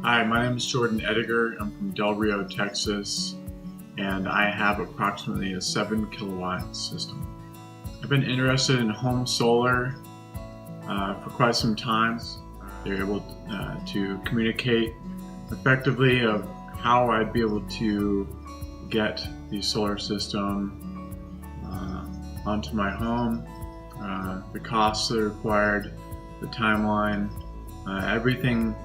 Hi, my name is Jordan Ediger. I'm from Del Rio, Texas, and I have approximately a 7 kilowatt system. I've been interested in home solar for quite some time. They're able to communicate effectively of how I'd be able to get the solar system onto my home, the costs that are required, the timeline, everything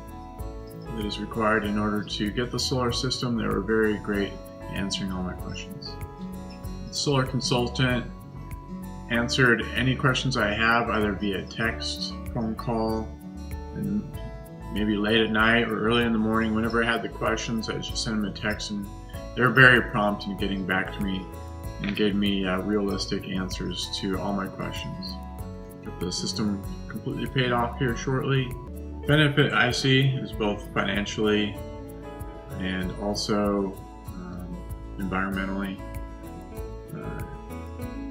that is required in order to get the solar system. They were very great answering all my questions. The solar consultant answered any questions I have either via text, phone call, and maybe late at night or early in the morning. Whenever I had the questions, I just sent them a text, and they were very prompt in getting back to me and gave me realistic answers to all my questions. Get the system completely paid off here shortly. Benefit I see is both financially and also environmentally.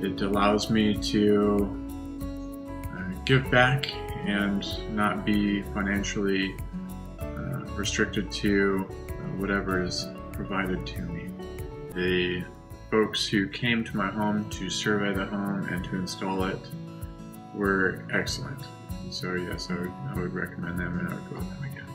It allows me to give back and not be financially restricted to whatever is provided to me. The folks who came to my home to survey the home and to install it were excellent. So yes, I would recommend them, and I would go with them again.